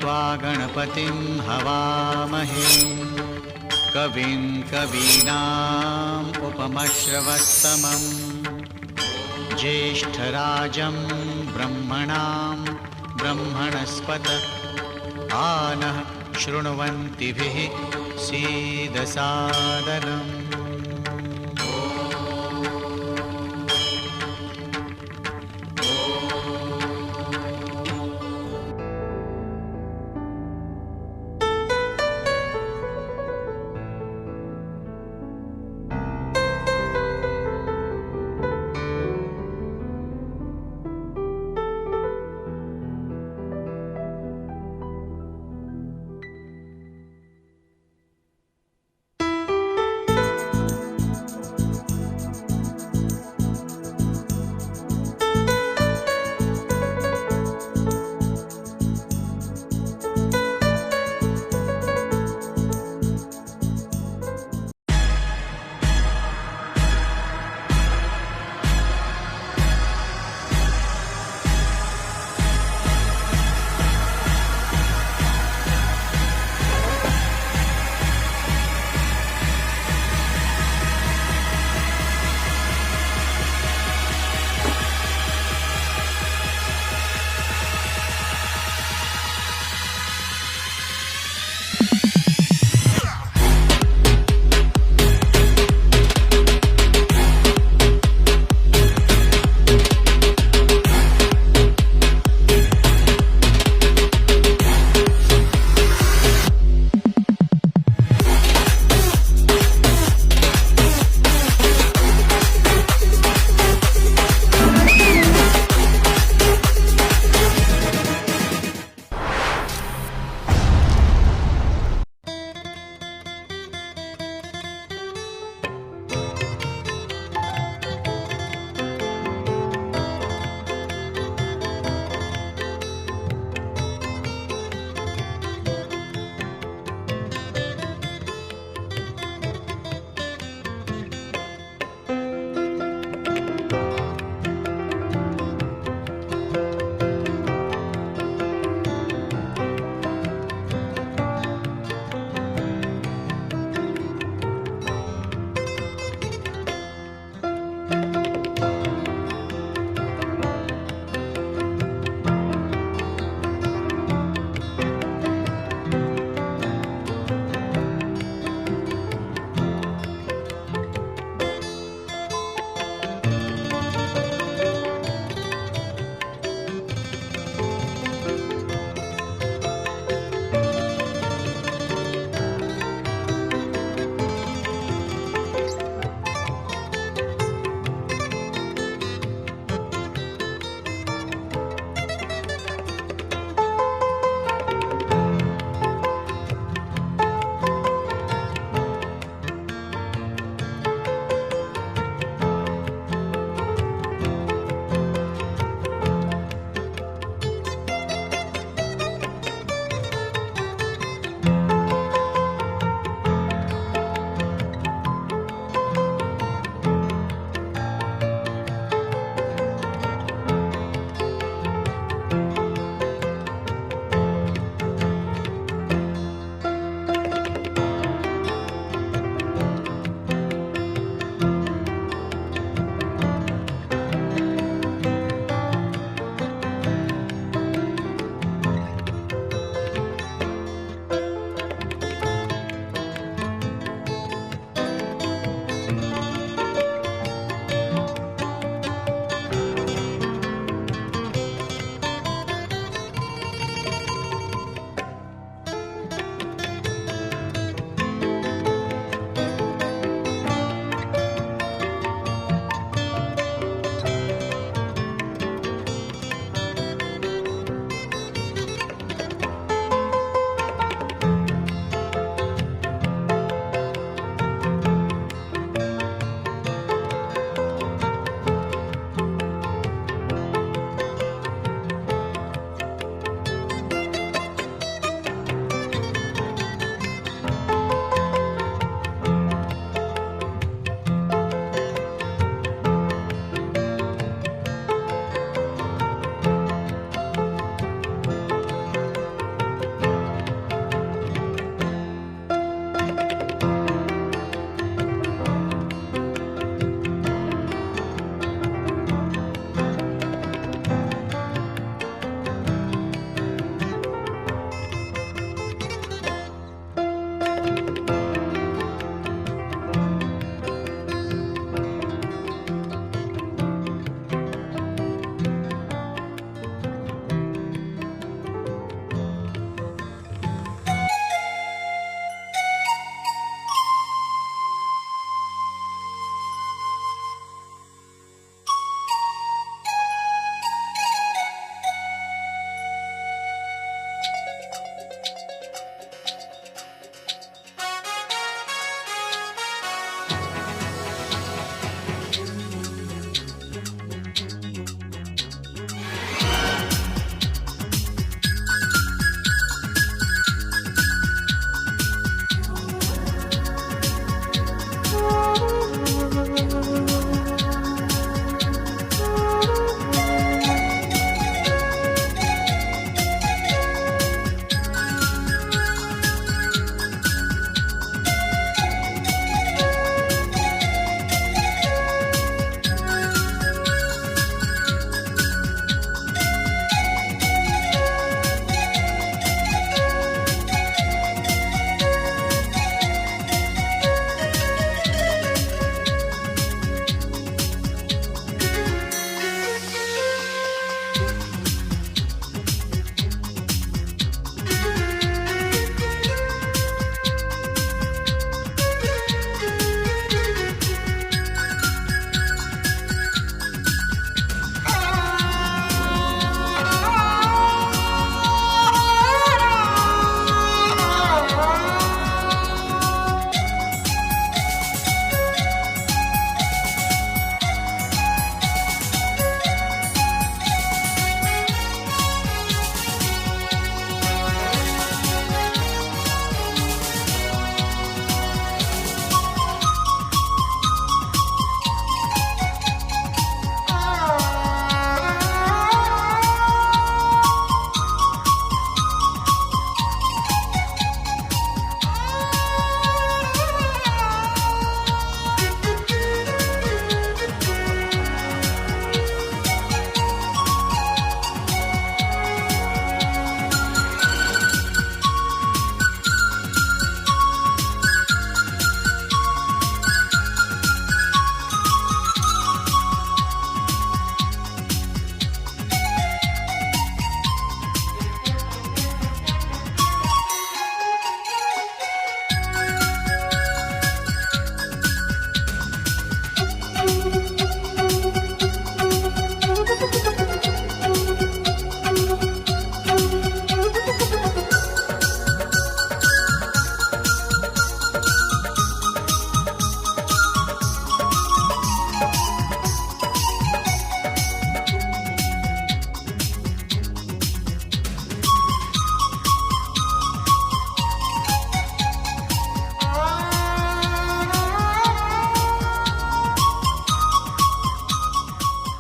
त्वा गणपतिं हवामहे कविं कवीनाम् उपमश्रवस्तमम् ज्येष्ठराजं ब्रह्मणां ब्रह्मणस्पत आनः शृण्वन्तिभिः सीदसादनम्।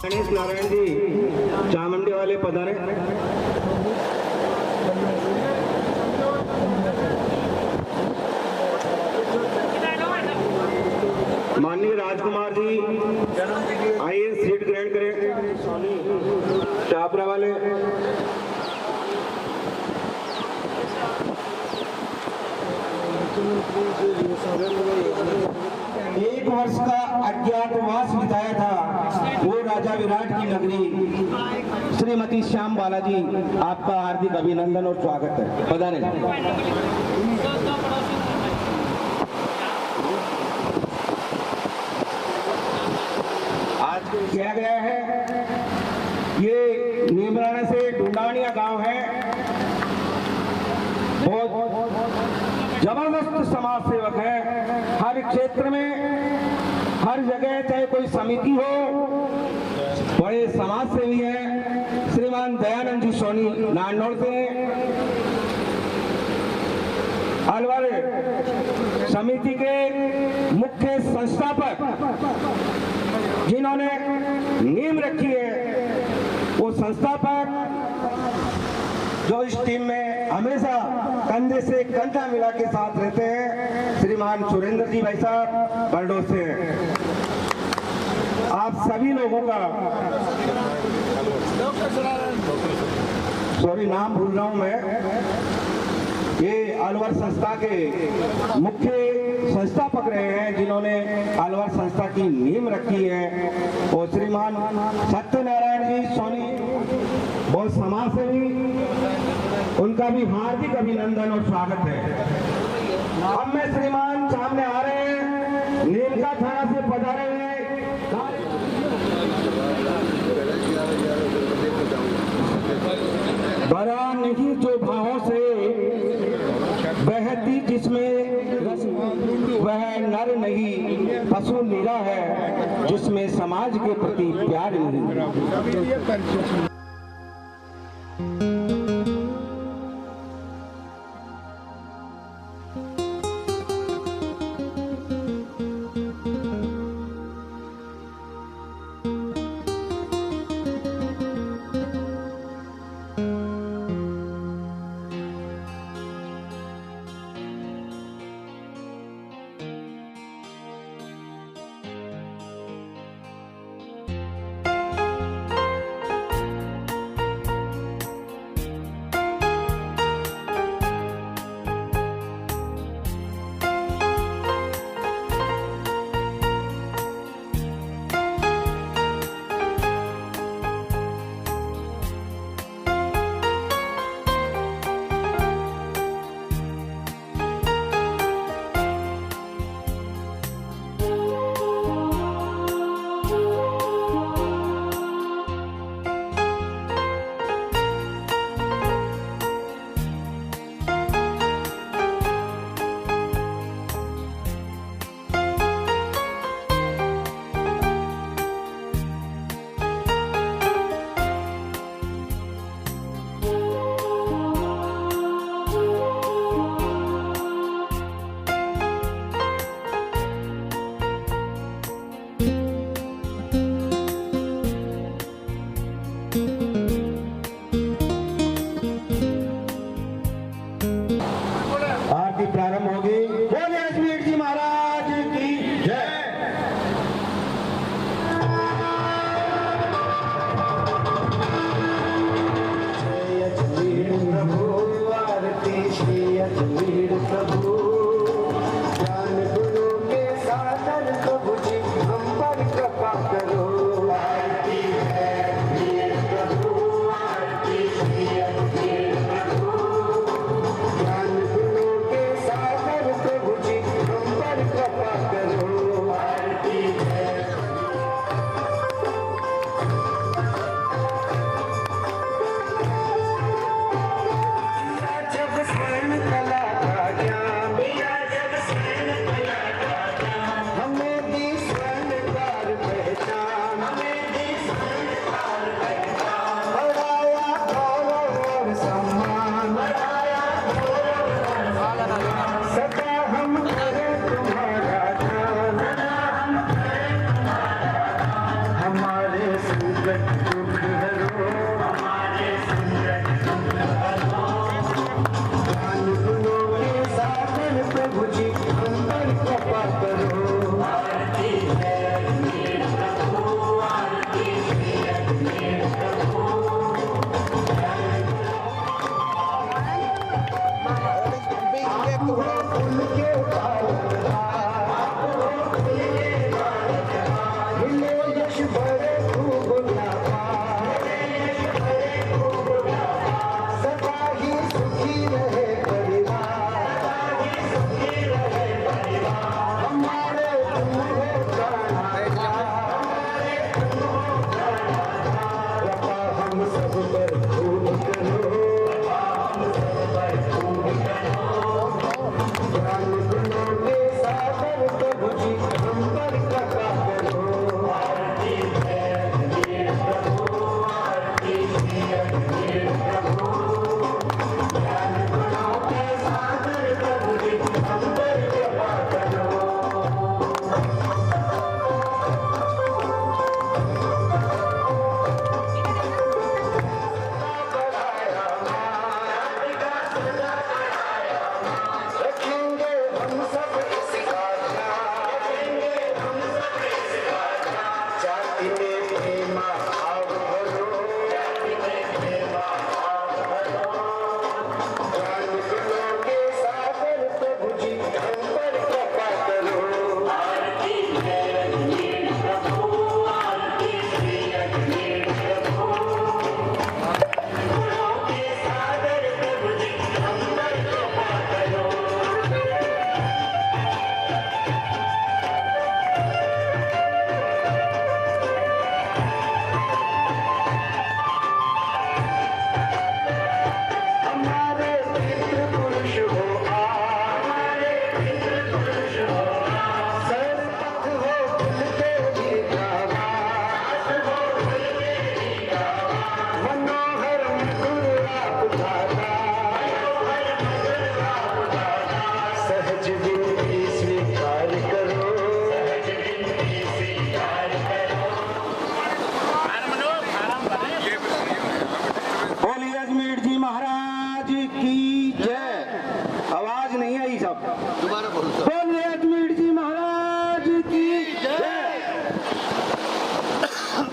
गणेश नारायण जी चामुंडी वाले पधारे। माननीय राजकुमार जी आइए सीट ग्रहण करें। चापरा वाले एक वर्ष का अज्ञातवास बिताया था वो राजा विराट की नगरी श्रीमती श्याम बालाजी, आपका हार्दिक अभिनंदन और स्वागत है। पधारें। आज किया गया है, ये नीमराना से डुंडानिया गांव है। बहुत जबरदस्त समाज सेवक है। हर क्षेत्र में, हर जगह, चाहे कोई समिति हो, बड़े समाज सेवी हैं। श्रीमान दयानंद जी सोनी नानौर से अलवर समिति के मुख्य संस्थापक, जिन्होंने नींव रखी है, वो संस्थापक जो इस टीम में हमेशा कंधे से कंधा मिला के साथ रहते हैं, श्रीमान सुरेंद्र जी भाई साहब बरडोह से। आप सभी लोगों का सॉरी नाम भूल रहा हूं मैं, ये अलवर संस्था के मुख्य संस्थापक रहे हैं, जिन्होंने अलवर संस्था की नींव रखी है, और श्रीमान सत्यनारायण जी सोनी, बहुत समाज सेवी, उनका भी हार्दिक अभिनंदन और स्वागत है। अब मैं श्रीमान सामने आ रहे हैं, नीमका थाना से पधारे हुए बड़ा नहीं जो भावों से बहती जिसमें रस, वह नर नहीं पशु नीरा है, जिसमें समाज के प्रति प्यार नहीं।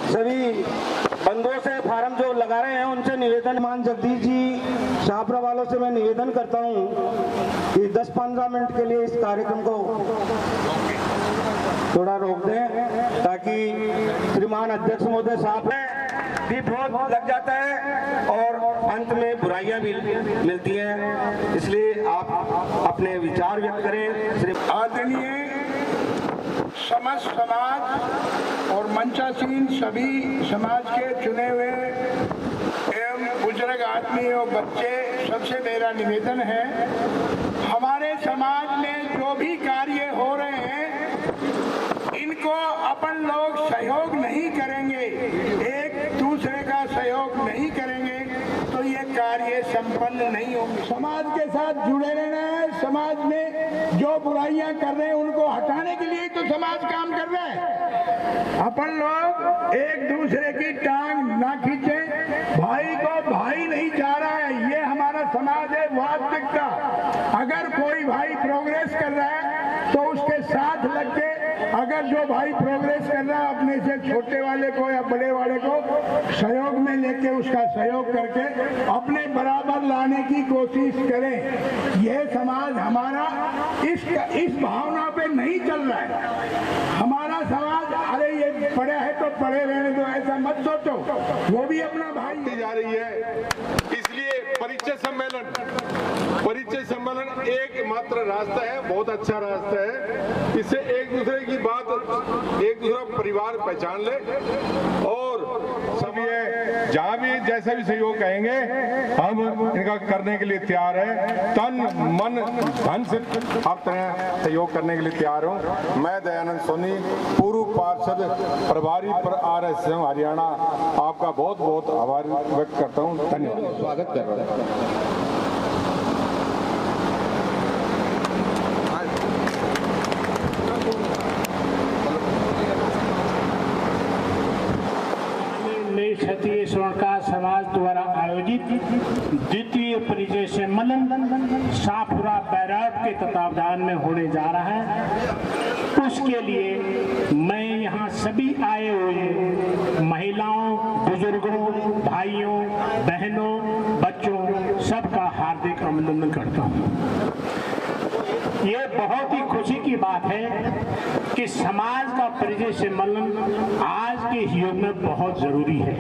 सभी बंदों से फार्म जो लगा रहे हैं उनसे निवेदन, मान जगदीश जी शाहपुरा वालों से मैं निवेदन करता हूं कि 10-15 मिनट के लिए इस कार्यक्रम को थोड़ा रोक दें ताकि श्रीमान अध्यक्ष महोदय साहब भी बहुत लग जाता है और अंत में बुराइयां भी मिलती हैं, इसलिए आप अपने विचार व्यक्त करें। आदरणीय समस्त समाज और मंचासीन सभी समाज के चुने हुए एवं बुजुर्ग आदमी और बच्चे, सबसे मेरा निवेदन है, हमारे समाज में जो भी कार्य हो रहे हैं इनको अपन लोग सहयोग नहीं करेंगे, एक दूसरे का सहयोग नहीं करेंगे तो ये कार्य संपन्न नहीं होंगे। समाज के साथ जुड़े रहना है, समाज में जो बुराइयां कर रहे हैं उनको हटाने के लिए तो समाज काम कर रहा है। अपन लोग एक दूसरे की टांग ना खींचे, भाई को भाई नहीं चाह रहा है, ये हमारा समाज है वास्तविकता। अगर कोई भाई प्रोग्रेस कर रहा है तो उसके साथ लग के, अगर जो भाई प्रोग्रेस कर रहा है अपने से छोटे वाले को या बड़े वाले को सहयोग में लेके उसका सहयोग करके अपने बराबर लाने की कोशिश करें। यह समाज हमारा इस भावना पे नहीं चल रहा है। हमारा समाज अरे ये पढ़े है तो पढ़े रहने दो, ऐसा मत सोचो, वो भी अपना भाई जा रही है। इसलिए परिचय सम्मेलन एक मात्र रास्ता है, बहुत अच्छा रास्ता है। इससे एक दूसरे की बात, एक दूसरा परिवार पहचान ले और सभी जहाँ भी जैसा भी सहयोग कहेंगे हम इनका करने के लिए तैयार है। तन मन धन से हर तरह सहयोग करने के लिए तैयार हूँ। मैं दयानंद सोनी, पूर्व पार्षद प्रभारी पर RSM हरियाणा, आपका बहुत बहुत आभार व्यक्त करता हूँ। धन्यवाद। स्वागत कर रहा हूँ। में क्षत्रिय स्वर्णकार समाज द्वारा आयोजित द्वितीय परिचय सम्मेलन शाहपुरा बैराट के तत्वावधान में होने जा रहा है। उसके लिए मैं यहाँ सभी आए हुए महिलाओं, बुजुर्गों, भाइयों, बहनों, बच्चों सबका हार्दिक अभिनंदन करता हूँ। ये बहुत ही खुशी की बात है कि समाज का परिचय सम्मेलन आज के युग में बहुत जरूरी है।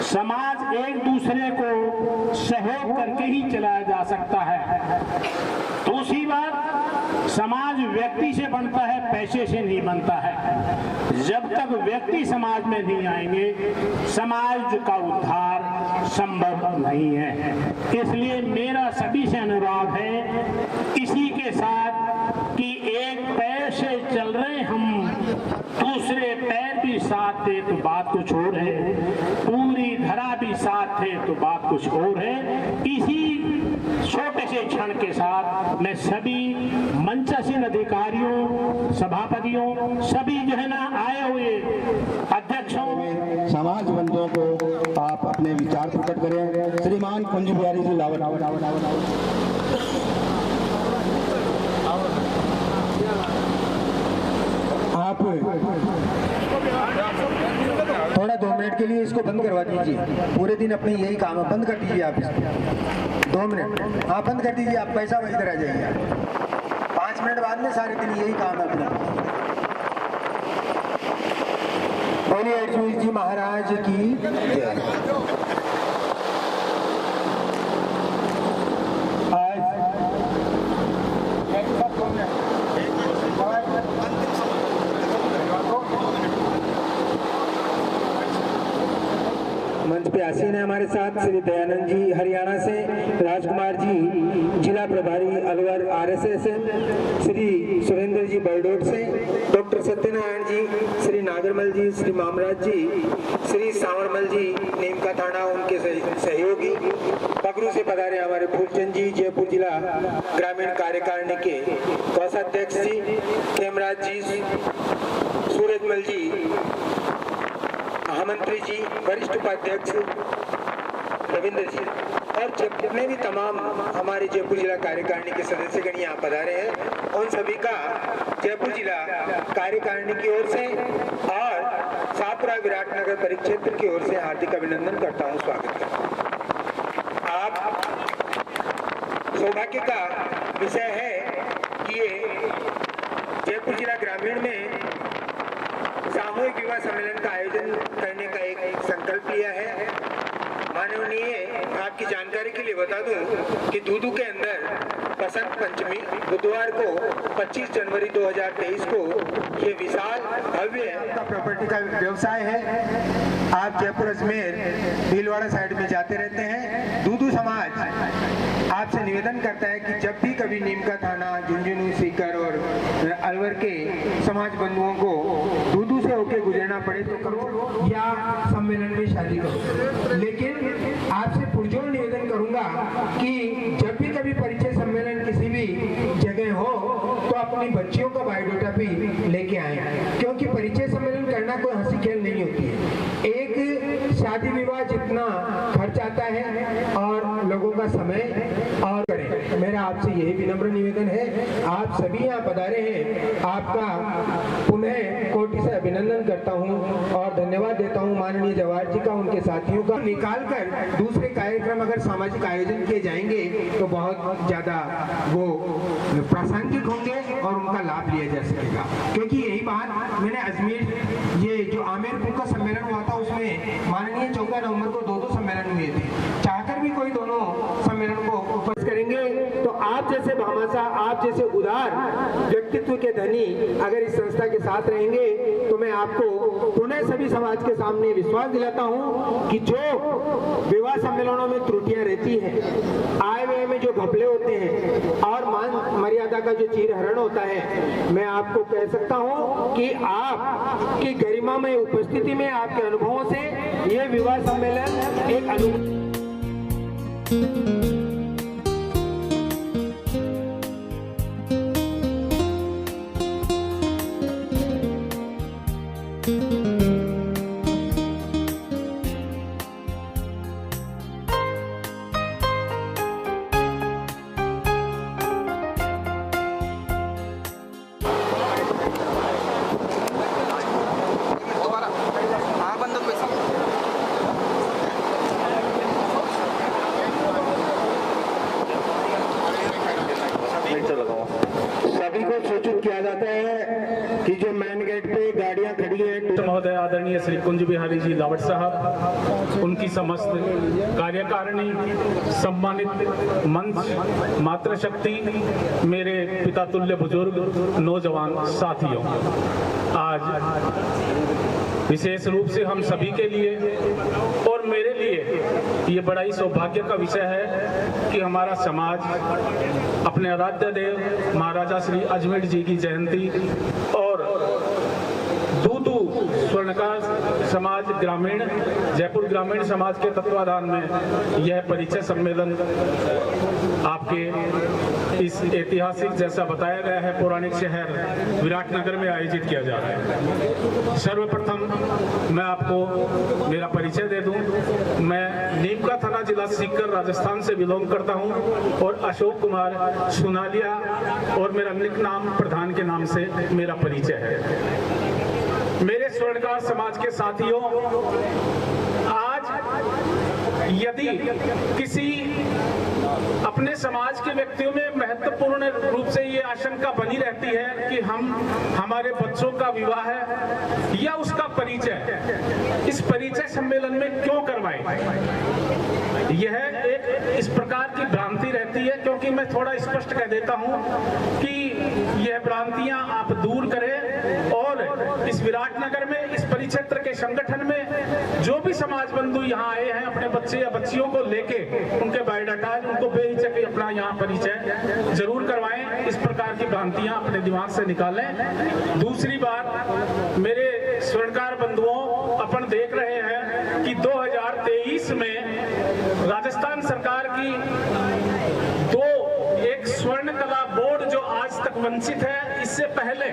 समाज एक दूसरे को सहयोग करके ही चलाया जा सकता है। दूसरी बात, समाज व्यक्ति से बनता है, पैसे से नहीं बनता है। जब तक व्यक्ति समाज में नहीं आएंगे, समाज का उद्धार संभव नहीं है। इसलिए मेरा सभी से अनुरोध है, इसी के साथ कि एक पैर से चल रहे हम, दूसरे पैर भी साथ दे तो बात कुछ और है, पूरी धरा भी साथ है तो बात कुछ और है। इसी छोटे से क्षण के साथ मैं सभी मंचासीन अधिकारियों, सभापतियों, सभी जो है ना आए हुए अध्यक्षों, समाज बंधुओं को आप अपने विचार प्रकट करें। श्रीमान कुंज बिहारी जी लावत। आप थोड़ा 2 मिनट के लिए इसको बंद करवा दीजिए। पूरे दिन अपने यही काम है, बंद कर दीजिए आप इसको। 2 मिनट, हाँ बंद कर दीजिए। आप पैसा वही इधर आ जाइए। 5 मिनट बाद में सारे दिन यही काम है अपना। बोलिए अजमेर जी महाराज की जय। मंच पे आसीन है हमारे साथ श्री दयानंद जी हरियाणा से, राजकुमार जी जिला प्रभारी अलवर आरएसएस से, श्री सुरेंद्र जी बरडोट से, डॉक्टर सत्यनारायण जी, श्री नागरमल जी, श्री मामराज जी, श्री सांवरमल जी नीमका थाना उनके सहयोगी, पगरू से पधारे हमारे फूलचंद जी जयपुर जिला ग्रामीण कार्यकारिणी के कोषाध्यक्ष जी, खेमराज जी, सूरजमल जी महामंत्री जी, वरिष्ठ उपाध्यक्ष रविंद्र जी और जितने भी तमाम हमारे जयपुर जिला कार्यकारिणी के सदस्यगण यहाँ पधारे हैं, उन सभी का जयपुर जिला कार्यकारिणी की ओर से और शाहपुरा विराटनगर परिक्षेत्र की ओर से हार्दिक अभिनंदन करता हूँ, स्वागत करता हूँ। आप सौभाग्य का विषय है कि ये जयपुर जिला ग्रामीण में सामूहिक विवाह सम्मेलन का आयोजन करने का एक संकल्प लिया है। माननीय आपकी जानकारी के लिए बता दूं कि दूदू के अंदर बसंत पंचमी बुधवार को 25 जनवरी 2023 को ये विशाल भव्य का प्रॉपर्टी का व्यवसाय है। आप जयपुर अजमेर भीलवाड़ा साइड में जाते रहते हैं। दूदू समाज आपसे निवेदन करता है कि जब भी कभी नीमका थाना, झुंझुनू, सीकर और अलवर के समाज बंधुओं को दूदू से होके गुजरना पड़े तो करो या सम्मेलन में शादी करो। लेकिन आपसे पुरजोर निवेदन करूंगा कि जब भी कभी परिचय सम्मेलन किसी भी जगह हो तो अपनी बच्चियों का बायोडाटा भी लेके आए, क्योंकि परिचय सम्मेलन करना कोई हंसी खेल नहीं होती है। एक शादी विवाह जितना खर्च आता है और लोगों का समय और करें। मेरा आपसे यही विनम्र निवेदन है। आप सभी यहाँ पधारे हैं, आपका पुनः कोटि से अभिनंदन करता हूँ और धन्यवाद देता हूँ माननीय जवाहर जी का, उनके साथियों का। निकाल कर दूसरे कार्यक्रम अगर सामाजिक आयोजन किए जाएंगे तो बहुत ज्यादा वो प्रासंगिक होंगे और उनका लाभ लिया जा सकेगा। क्योंकि यही बात मैंने अजमेर ये जो आमेरपुर का सम्मेलन हुआ था उसमें माननीय 14 नवंबर को 2 सम्मेलन हुए थे। चाहकर भी कोई दोनों सम्मेलन को उपस्थित करेंगे तो आप जैसे भामाशाह, आप जैसे उदार व्यक्तित्व के धनी अगर इस संस्था के साथ रहेंगे तो मैं आपको पुनः सभी समाज के सामने विश्वास दिलाता हूं कि जो विवाह सम्मेलनों में त्रुटियां रहती हैं, आय व्यय में जो घपले होते हैं और मान मर्यादा का जो चीरहरण होता है, मैं आपको कह सकता हूं कि आपकी गरिमामय उपस्थिति में आपके अनुभवों से ये विवाह सम्मेलन एक अनुभव किया जाता है कि जो मेन गेट पे गाड़ियां खड़ी हैं। महोदय आदरणीय श्री कुंज बिहारी जी लावट साहब, उनकी समस्त कार्यकारिणी, सम्मानित मंच, मातृशक्ति, मेरे पिता तुल्य बुजुर्ग नौजवान साथियों, आज विशेष रूप से हम सभी के लिए और मेरे लिए ये बड़ा ही सौभाग्य का विषय है कि हमारा समाज अपने आराध्य देव महाराजा श्री अजमेर जी की जयंती और दूदू स्वर्णकार समाज ग्रामीण, जयपुर ग्रामीण समाज के तत्वाधान में यह परिचय सम्मेलन आपके इस ऐतिहासिक, जैसा बताया गया है, पौराणिक शहर विराटनगर में आयोजित किया जा रहा है। सर्वप्रथम मैं आपको मेरा परिचय दे दूं। मैं नीमका थाना, जिला सीकर, राजस्थान से बिलोंग करता हूं और अशोक कुमार सुनालिया और मेरा निक नाम प्रधान के नाम से मेरा परिचय है। मेरे स्वर्णकार समाज के साथियों, आज यदि किसी अपने समाज के व्यक्तियों में महत्वपूर्ण रूप से ये आशंका बनी रहती है कि हमारे बच्चों का विवाह है या उसका परिचय इस परिचय सम्मेलन में क्यों करवाएं, यह एक इस प्रकार की भ्रांति रहती है। क्योंकि मैं थोड़ा स्पष्ट कह देता हूं कि यह भ्रांतियां आप दूर करें और इस विराटनगर में, इस परिक्षेत्र के संगठन में जो भी समाज बंधु यहाँ आए हैं अपने बच्चे या बच्चियों को लेके, उनके बायोडाटा, उनको बेहिचक अपना यहाँ परिचय जरूर करवाएं। इस प्रकार की भ्रांतियां अपने दिमाग से निकालें। दूसरी बात, मेरे स्वर्णकार बंधुओं, अपन देख रहे हैं कि 2023 में राजस्थान सरकार की एक स्वर्ण कला बोर्ड जो आज तक वंचित है, इससे पहले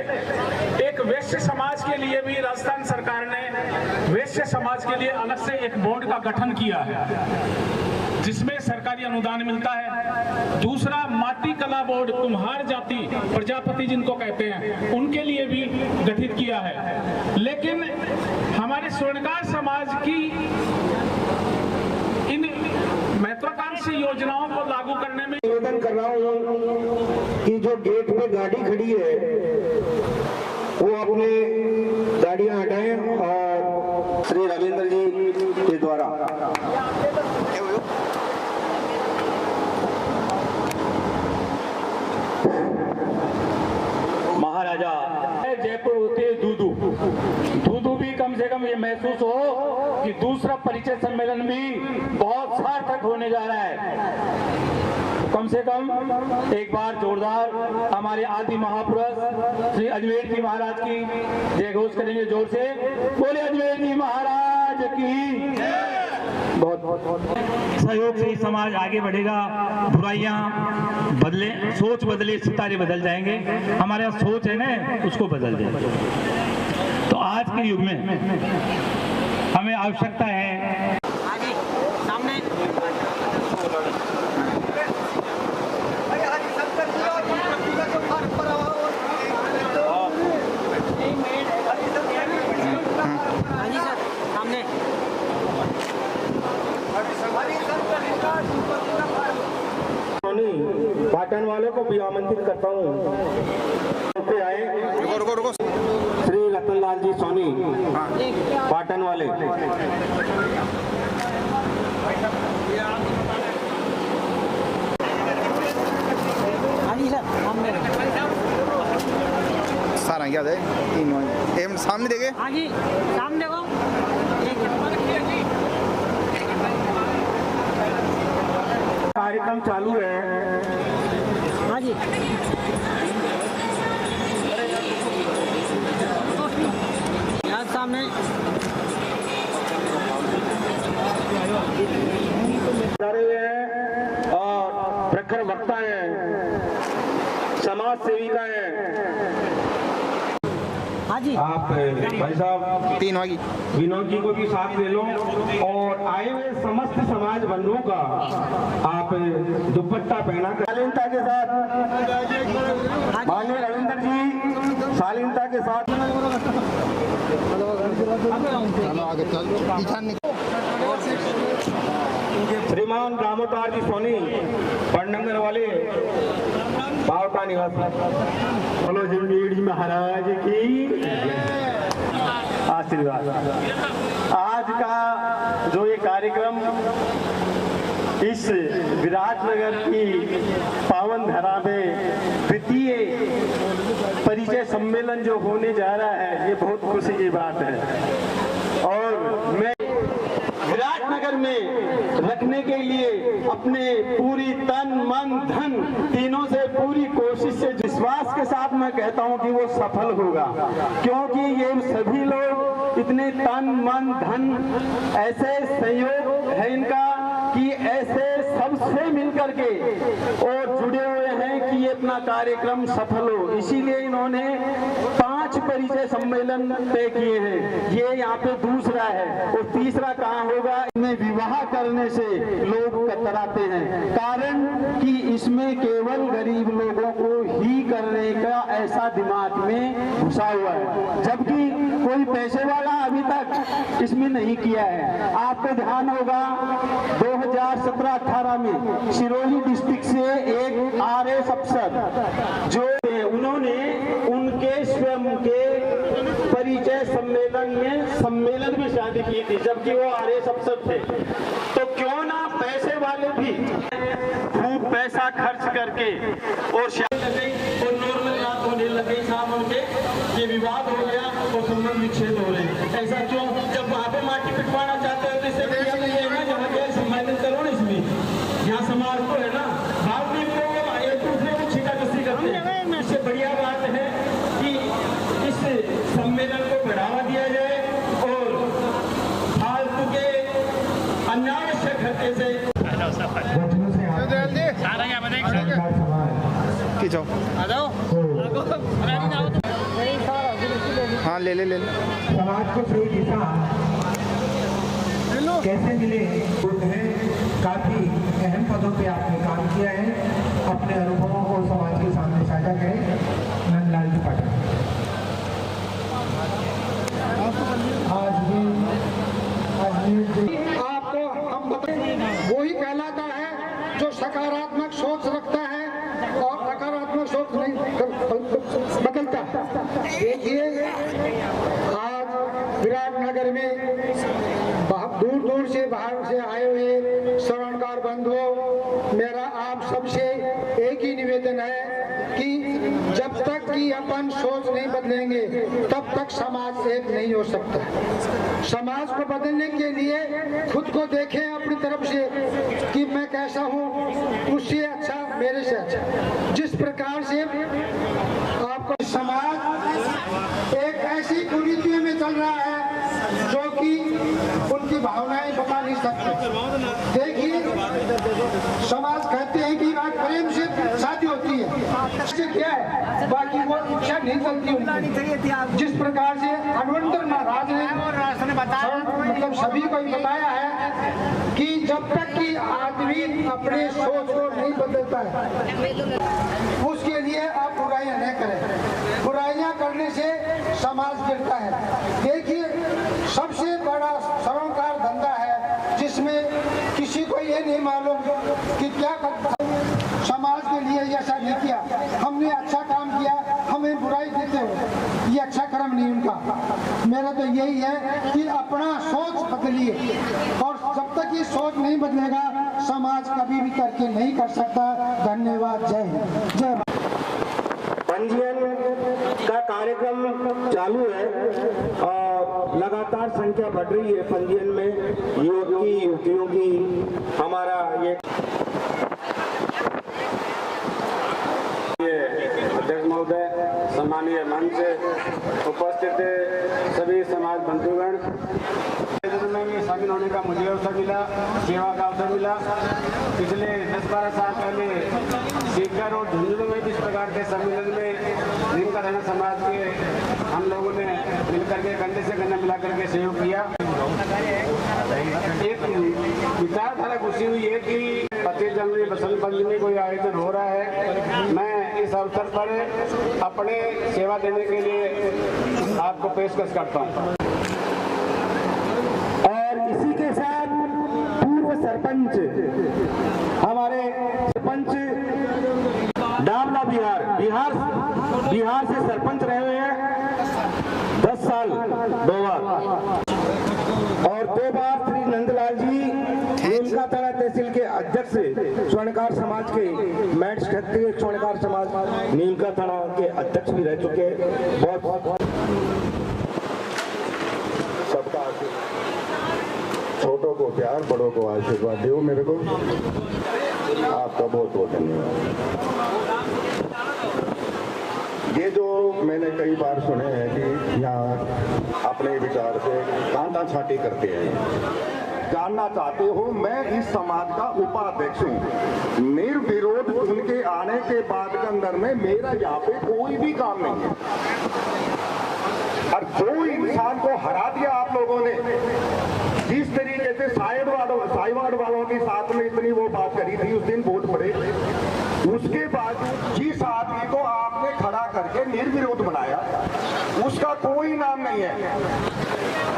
एक वैश्य समाज के लिए भी राजस्थान सरकार ने वैश्य समाज के लिए अलग से एक बोर्ड का गठन किया है, जिसमें सरकारी अनुदान मिलता है। दूसरा, माटी कला बोर्ड, कुम्हार जाति, प्रजापति जिनको कहते हैं, उनके लिए भी गठित किया है। लेकिन हमारे स्वर्णकार समाज की इन महत्वाकांक्षी योजनाओं को लागू करने में निवेदन कर रहा हूँ कि जो गेट पे गाड़ी खड़ी है वो अपने गाड़ियां हटाएं और श्री रविंद्र जी के द्वारा महाराजा जयपुर होते दूदू भी कम से कम ये महसूस हो कि दूसरा परिचय सम्मेलन भी बहुत सार्थक होने जा रहा है। कम से कम एक बार जोरदार हमारे आदि महापुरुष श्री अजमेर जी महाराज की जय घोष करेंगे जोर से। बोले अजमेर जी महाराज की। बहुत सहयोग से समाज आगे बढ़ेगा, बुराइयां बदले, सोच बदले, सितारे बदल जाएंगे। हमारे यहाँ सोच है ना, उसको बदल दें। तो आज के युग में हमें आवश्यकता है सामने पाटन वालों को भी आमंत्रित करता हूँ। आए श्री रतनलाल जी सोनी, पाटन वाले। सारा क्या है? तीन सामने देखे? हाँ जी, सामने देखो। कार्यक्रम चालू है। हाँ जी, यहाँ सामने हुए हैं और प्रखर वक्ता हैं, समाज सेविका हैं। हाँ जी, आप भाई साहब तीन होगी, विनोद जी को भी साथ ले लो और आए हुए समस्त समाज बंधुओं का आप दुपट्टा पहना कर शालीनता के साथ, माननीय रविंद्र जी शालीनता के साथ आगे चल। श्रीमान रामोतार जी सोनी पंडंगर वाले बावटा निवासी। बोलो जमीर जी महाराज की आशीर्वाद। आज का जो ये कार्यक्रम इस विराटनगर की पावन धरा में द्वितीय परिचय सम्मेलन जो होने जा रहा है, ये बहुत खुशी की बात है। और मैं विराटनगर में रखने के लिए अपने पूरी तन मन धन तीनों से पूरी कोशिश से विश्वास के साथ मैं कहता हूं कि वो सफल होगा, क्योंकि ये सभी लोग इतने तन मन धन ऐसे संयोग है इनका कि ऐसे सबसे मिलकर के और जुड़े हुए हैं कि ये अपना कार्यक्रम सफल हो। इसीलिए इन्होंने 5 परिचय सम्मेलन तय किए हैं। ये यहाँ पे दूसरा है और तीसरा कहाँ होगा? इनमें विवाह करने से लोग कतराते हैं, कारण कि इसमें केवल गरीब लोगों को ही करने का ऐसा दिमाग में घुसा हुआ है, जबकि कोई पैसे वाला अभी तक इसमें नहीं किया है। आपको ध्यान होगा 2017-18 में सिरोही डिस्ट्रिक्ट से एक RS अफसर जो उन्होंने उनके स्वयं के परिचय सम्मेलन में शादी की थी, जबकि वो RS अफसर थे। तो क्यों ना पैसे वाले भी खूब पैसा खर्च करके और शादी और नॉर्मल रात होने लगे, साहब उनके ये विवाद हो गया और संबंध विच्छेद हो रहे हैं। ऐसा क्यों? जब वहाँ पे माटी पिटवाना चाहते हो तो इससे बढ़िया तो ये है ना जहाँ के सम्मेलन करो ना, इसमें यहाँ समाज को है ना भाव में वो एक दूसरे को छीटा-कसी करते हैं। इससे बढ़िया बात है कि इस सम्मेलन को बढ़ावा दिया जाए और फालतू के अनावश्यक खर्चे से हाँ ले ले समाज को सही दिशा कैसे मिले हैं। काफी अहम पदों पे आपने काम किया है, अपने अनुभवों को समाज के सामने साझा करें। नंदलाल जी पाटिल। आपको हम वो ही कहलाता है जो सकारात्मक सोच रखता है और नकारात्मक सोच नहीं बदलता। देखिए आज विराटनगर में दूर दूर से बाहर से आए हुए श्रवणकार बंधुओं, मेरा आप सबसे एक ही निवेदन है कि जब तक कि अपन सोच नहीं बदलेंगे तब तक समाज एक नहीं हो सकता। समाज को बदलने के लिए खुद को देखें अपनी तरफ से कि मैं कैसा हूँ, उससे अच्छा मेरे से अच्छा। जिस प्रकार से आपको समाज एक ऐसी कुरीतियों में चल रहा है जो कि उनकी भावनाएं बता नहीं सकते। देखिए समाज कहते हैं कि आज प्रेम से शादी होती है, इससे क्या है, बाकी वो इच्छा नहीं चलती उनकी। जिस प्रकार से हनुमंतर महाराज ने मतलब सभी को बताया है कि जब तक कि आदमी अपने सोच को नहीं बदलता है उसके लिए आप बुराइयां न करें। बुराइयां करने से समाज गिरता है। देखिए सबसे बड़ा श्रवणकार धंधा है जिसमें किसी को ये नहीं मालूम कि क्या करता। समाज के लिए ऐसा नहीं किया, हमने अच्छा काम किया, हमें बुराई देते हो, ये अच्छा कर्म नहीं उनका। मेरा तो यही है कि अपना सोच बदलिए, और जब तक ये सोच नहीं बदलेगा समाज कभी भी तरक्की नहीं कर सकता। धन्यवाद। जय हिंद, जय भारत। पंजीयन का कार्यक्रम चालू है और लगातार संख्या बढ़ रही है पंजीयन में युवतियों की। हमारा ये अध्यक्ष महोदय, सम्मानीय मंच, उपस्थित सभी समाज बंधुगण, में शामिल होने का मुझे अवसर मिला, सेवा का अवसर मिला। पिछले 10-12 साल पहले सीकर और झुंझुनू में इस प्रकार के सम्मेलन में जिनका रहना समाज के हम लोगों ने मिलकर के कंधे से कंधा मिलाकर के सहयोग किया। एक विचारधारा घुसी हुई है कि 25 जनवरी बसंत पंचमी कोई आयोजन हो रहा है। मैं इस अवसर पर अपने सेवा देने के लिए आपको पेशकश करता हूँ। और इसी के साथ पूर्व सरपंच, हमारे सरपंच डावला बिहार से सरपंच रहे हुए हैं 10 साल 2 बार, और 2 बार श्री नंदलाल जी नीमका थाना तहसील के अध्यक्ष स्वर्णकार समाज के मैट क्षत्रिय स्वर्णकार समाज नीमका थाना के अध्यक्ष भी रह चुके हैं। बहुत सबका आशीर्वाद, छोटों को प्यार, बड़ों को आशीर्वाद दो मेरे को। आपका बहुत बहुत धन्यवाद। ये जो मैंने कई बार सुने हैं कि यहाँ अपने विचार से कांटा छाटी करते हैं, जानना चाहते हो, मैं इस समाज का उपाध्यक्ष हूँ। निर्विरोध उनके आने के बाद के अंदर में मेरा यहाँ पे कोई भी काम नहीं है। और जो इंसान को हरा दिया आप लोगों ने, जिस तरीके से साइवाड़ वालों के साथ में इतनी वो बात करी थी उस दिन वोट पड़े, उसके बाद जिस आदमी को आपने खड़ा करके निर्विरोध बनाया उसका कोई नाम नहीं है,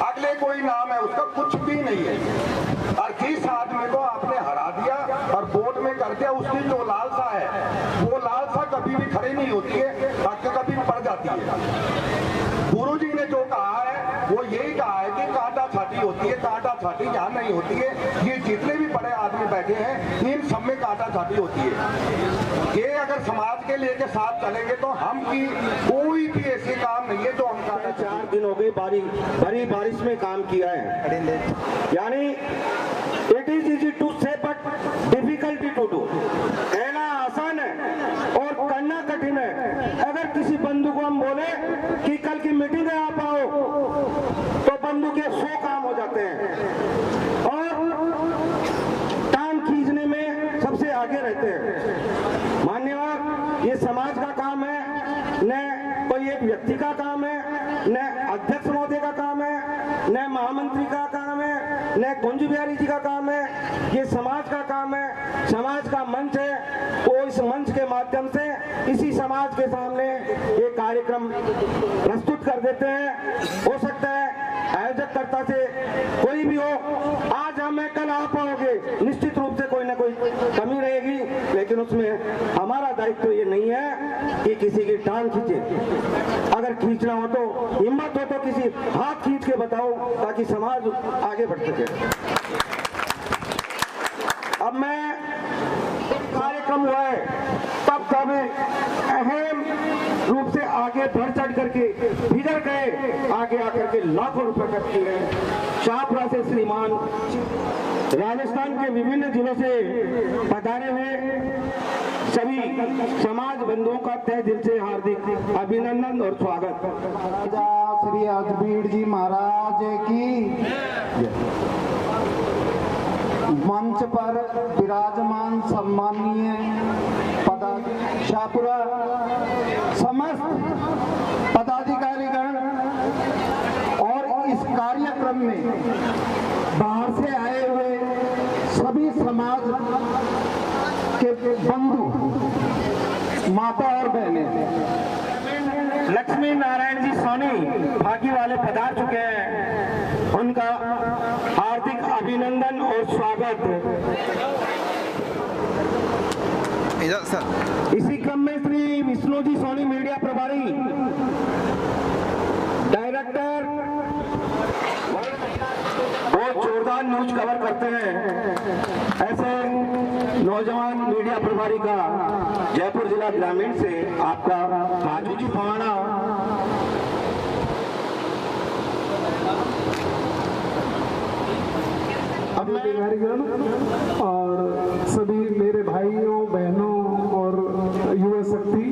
अगले कोई नाम है उसका, कुछ भी नहीं है। और जिस आदमी को आपने हरा दिया और वोट में कर दिया, उसकी जो लालसा है वो लालसा कभी भी खड़ी नहीं होती है, कभी पड़ जाती है। गुरु जी ने जो कहा है वो यही कहा है कि कांटा छाटी होती है, कांटा छाटी यहाँ नहीं होती है। ये जितने भी बड़े आदमी बैठे हैं इन सब में कांटा छाटी होती है। ये अगर समाज के लेके साथ चलेंगे तो हम की कोई भी ऐसी काम नहीं है जो हम 4 दिन हो गए बड़ी बारिश में काम किया है। यानी इट इज इजी टू से बट डिफिकल्टी टू डू। कहना आसान है और करना कठिन है। अगर किसी बंधु को हम बोले कि कल की मीटिंग में आप आओ तो बंधु के 100 काम हो जाते हैं और टांग खींचने में सबसे आगे रहते हैं। मान्यवर, ये समाज का काम है, न कोई एक व्यक्ति का काम है, न अध्यक्ष महोदय का काम है, न महामंत्री का काम है, न कुंज बिहारी जी का काम है। ये समाज का काम है, समाज का मंच है। वो इस मंच के माध्यम से इसी समाज के सामने ये कार्यक्रम प्रस्तुत कर देते हैं। हो सकता है आयोजककर्ता से कोई भी हो, आज हमें कल आप पाओगे, निश्चित रूप से कोई ना कोई कमी रहेगी, लेकिन उसमें हमारा दायित्व ये नहीं है कि किसी की टांग खींचे। अगर खींचना हो तो हिम्मत हो तो किसी हाथ खींच के बताओ ताकि समाज आगे बढ़ सके। अब मैं कार्यक्रम हुआ है तब अहम रूप से आगे बढ़ चढ़ करके इधर गए, आगे आकर के लाखों रुपए खर्च किए। शाहपुरा से श्रीमान, राजस्थान के विभिन्न जिलों से पधारे हुए सभी समाज बंधुओं का तहे दिल से हार्दिक अभिनंदन और स्वागत। श्री अजबीर जी महाराज की मंच पर विराजमान सम्मानीय शाहपुरा समस्त पदाधिकारीगण और इस कार्यक्रम में बाहर से आए हुए सभी समाज के बंधु, माता और बहनें। लक्ष्मी नारायण जी सोनी भागी वाले पधार चुके हैं, उनका हार्दिक अभिनंदन और स्वागत। सर इसी क्रम में श्री विष्णु जी सोनी मीडिया प्रभारी डायरेक्टर बहुत जोरदार न्यूज कवर करते हैं, ऐसे नौजवान मीडिया प्रभारी का जयपुर जिला ग्रामीण से आपका राजू जी फवाना। अधिकारीगण और सभी मेरे भाइयों बहनों और युवा शक्ति,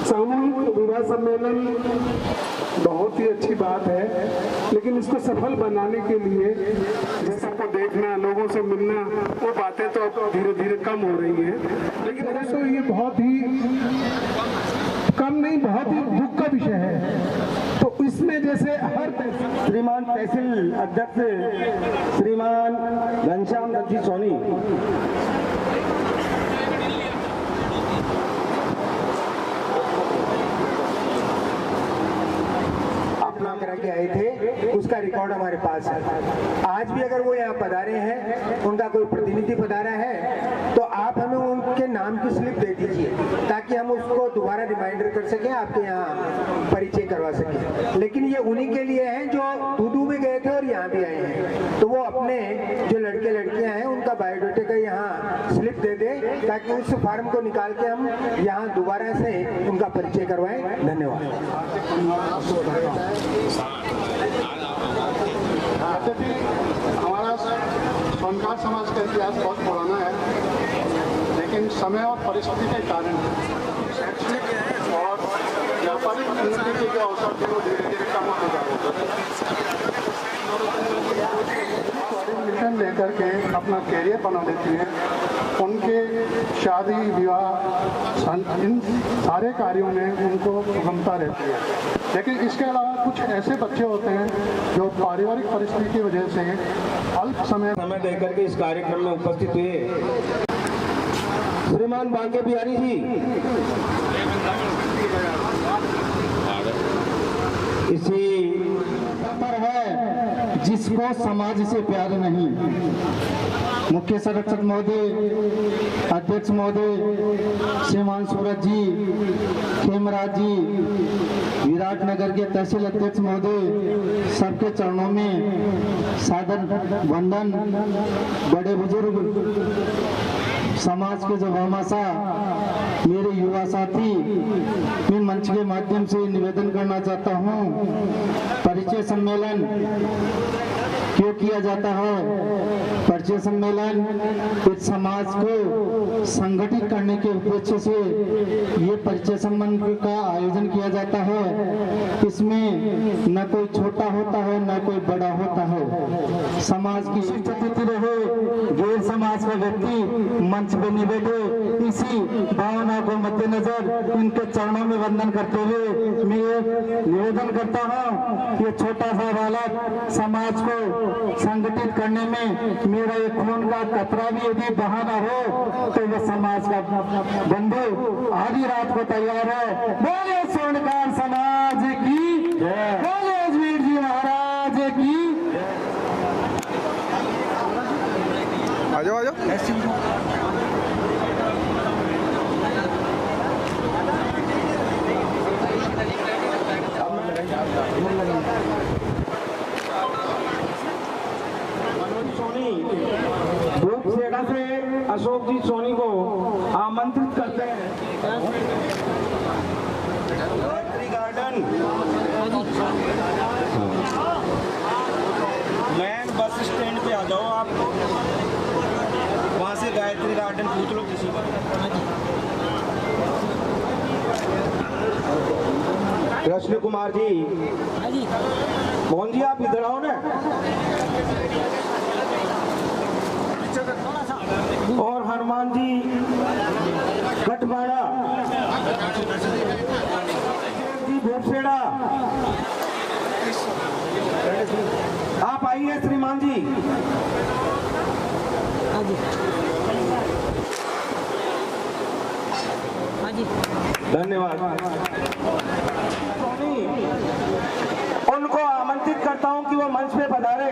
सामूहिक विवाह सम्मेलन बहुत ही अच्छी बात है, लेकिन इसको सफल बनाने के लिए जैसा को देखना, लोगों से मिलना, वो बातें तो अब धीरे धीरे कम हो रही हैं, लेकिन दोस्तों ये बहुत ही कम नहीं, बहुत ही दुख का विषय है। तो इसमें जैसे हर श्रीमान तहसील अध्यक्ष श्रीमान घनश्याम दत्त जी सोनी, घोषणा करा के आए थे, उसका रिकॉर्ड हमारे पास है। आज भी अगर वो यहाँ पधारे हैं, उनका कोई प्रतिनिधि पधारा है, तो आप हमें उनके नाम की स्लिप दे दीजिए ताकि हम उसको दोबारा रिमाइंडर कर सकें, आपके यहाँ परिचय करवा सकें। लेकिन ये उन्हीं के लिए हैं जो दूदू भी गए थे और यहाँ भी आए हैं, तो वो अपने जो लड़के लड़कियां हैं उनका बायोडाटा का यहाँ स्लिप दे दे ताकि उस फॉर्म को निकाल के हम यहाँ दोबारा से उनका परिचय करवाएं। धन्यवाद। हमारा सोनकार समाज का इतिहास बहुत पुराना है, लेकिन समय और परिस्थिति के कारण शैक्षणिक और व्यापारिक उन्नति के जो अवसर थे वो धीरे धीरे कम होते जा रहे मिशन लेकर के अपना कैरियर बना लेती हैं। उनके शादी विवाह इन सारे कार्यों में उनको गमता रहती है। लेकिन इसके अलावा कुछ ऐसे बच्चे होते हैं जो पारिवारिक परिस्थिति की वजह से अल्प समय देकर के इस कार्यक्रम में उपस्थित हुए श्रीमान बांके बिहारी जी, इसी पर है जिसको समाज से प्यार नहीं। मुख्य संरक्षक महोदय, अध्यक्ष महोदय, श्रीमान सूरज जी, खेमराज जी, विराटनगर के तहसील अध्यक्ष महोदय, सबके चरणों में सादर वंदन। बड़े बुजुर्ग, समाज के जो भामाशा, मेरे युवा साथी, मैं मंच के माध्यम से निवेदन करना चाहता हूं, परिचय सम्मेलन क्यों किया जाता है? परिचय सम्मेलन इस समाज को संगठित करने के उद्देश्य से ये परिचय सम्मेलन का आयोजन किया जाता है। इसमें न कोई छोटा होता है न कोई बड़ा होता है। समाज की स्थिति रहे, गैर समाज का व्यक्ति मंच पे नहीं बैठे, इसी भावना को मद्देनजर इनके चरणों में वंदन करते हुए मैं ये निवेदन करता हूँ, ये छोटा सा बालक समाज को संगठित करने में मेरा एक खून का कतरा भी यदि बहाना हो तो वो समाज का बंधु आधी रात को तैयार है। बोले स्वर्णकार समाज की, बोले अजमेर जी महाराज की। आ जाओ आ जाओ। रूपसेड़ा से अशोक जी सोनी को आमंत्रित करते हैं। Gayatri garden man bus stand पे आ जाओ आप, वहां से गायत्री गार्डन पूछ लो किसी को। कृष्ण कुमार जी, मोहन जी आप इधर आओ ना। और हनुमान जी कटवाड़ा जी भूपसेड़ा, आप आइए श्रीमान जी। धन्यवाद। उनको आमंत्रित करता हूं कि वो मंच पे पधारे।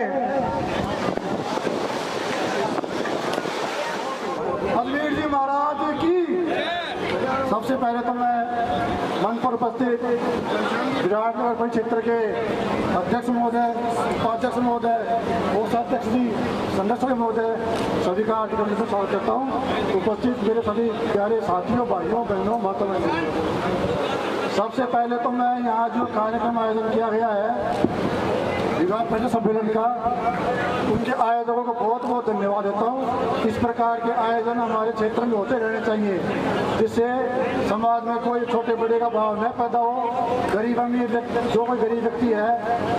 अजमेर जी महाराज की। सबसे पहले तो मैं मंच पर उपस्थित विराटनगर परिक्षेत्र के अध्यक्ष महोदय, उपाध्यक्ष महोदय, कोषाध्यक्ष जी, संरक्षक महोदय, सभी का आर्टिकल से स्वागत करता हूँ। उपस्थित मेरे सभी प्यारे साथियों, भाइयों, बहनों, माताओं, सबसे पहले तो मैं यहाँ जो कार्यक्रम आयोजन किया गया है विवाद परिचय सम्मेलन का, उनके आयोजकों को बहुत बहुत धन्यवाद देता हूँ। इस प्रकार के आयोजन हमारे क्षेत्र में होते रहने चाहिए, जिससे समाज में कोई छोटे बड़े का भाव न पैदा हो। गरीब अमीर जो कोई गरीब व्यक्ति है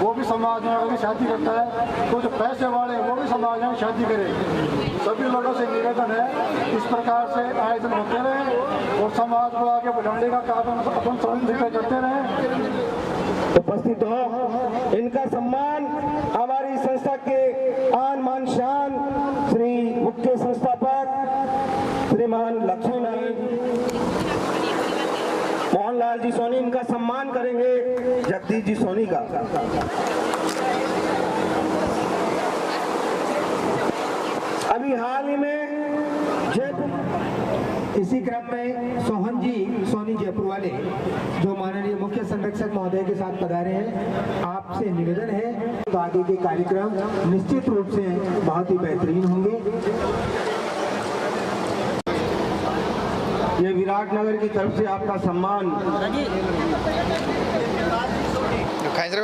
वो भी समाज में अगर शादी करता है तो जो पैसे वाले वो भी समाज में शादी करे। सभी लोगों से निवेदन है इस प्रकार से आयोजन होते रहे और समाज को आगे बढ़ाने का काम अपन स्वयं करते रहे। उपस्थित हो, इनका सम्मान हमारी संस्था के आन मान शान श्री मुख्य संस्थापक श्रीमान लक्ष्मी नारायण मोहन मोहन लाल जी सोनी, इनका सम्मान करेंगे जगदीश जी सोनी का। अभी हाल ही में जयपुर, इसी क्रम में सोहन जी सोनी जयपुर वाले जो माननीय मुख्य संरक्षक महोदय के साथ पधारे हैं, आपसे निवेदन है तो आगे के कार्यक्रम निश्चित रूप से बहुत ही बेहतरीन होंगे। ये विराटनगर की तरफ से आपका सम्मान। खाई जरा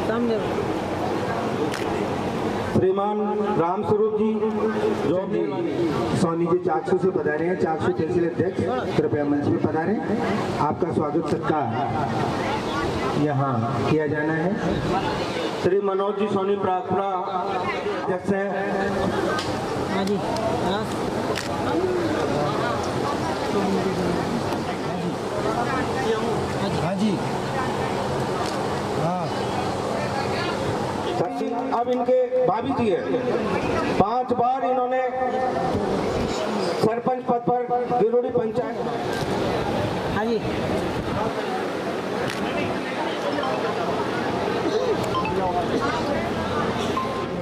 सामने श्रीमान राम स्वरूप जी जो सोनी जी चाकसू से पधारे हैं, चाकसू तहसील अध्यक्ष, कृपया मंच में पधारें। आपका स्वागत सत्कार यहाँ किया जाना है। श्री मनोज जी सोनी प्रागपुरा अध्यक्ष है। हाँ जी हाँ जी अब इनके भाभी जी है, 5 बार इन्होंने सरपंच पद पर गिरोड़ी पंचायत। हाँ जी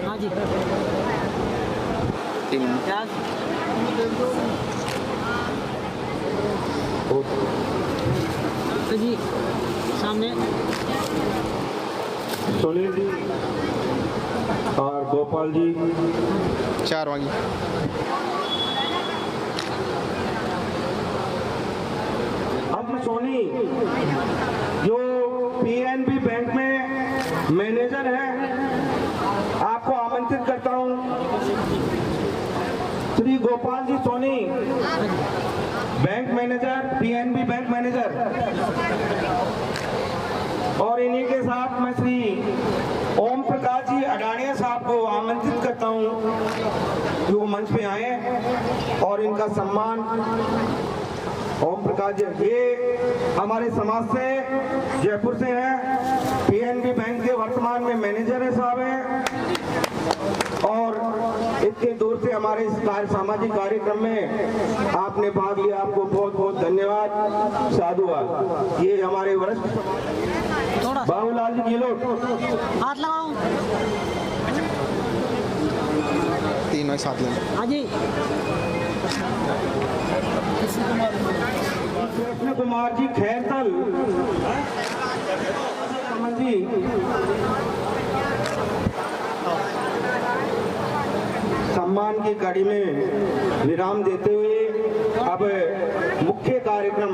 हाँ जी जी सामने सुनील जी और गोपाल जी 4 वागी। अब सोनी जो पीएनबी बैंक में मैनेजर है, आपको आमंत्रित करता हूं। Shri Gopal ji Soni bank manager, PNB bank manager, और इन्हीं के साथ मैं श्री ओम प्रकाश जी अडानिया साहब को आमंत्रित करता हूं कि वो मंच पे आए और इनका सम्मान। ओम प्रकाश जी ये हमारे समाज से, जयपुर से हैं, पीएनबी बैंक के वर्तमान में मैनेजर है साहब हैं, और इतनी दूर से हमारे इस सामाजिक कार्यक्रम में आपने भाग लिया, आपको बहुत बहुत धन्यवाद, साधुवाद। ये हमारे वरिष्ठ बाबूलाल जी गहलोत, हाथ लगाओ। 3 साथ लें। हाँ जी कृष्ण कुमार जी खैरतल, कमल जी, सम्मान की कड़ी में विराम देते हुए अब मुख्य कार्यक्रम।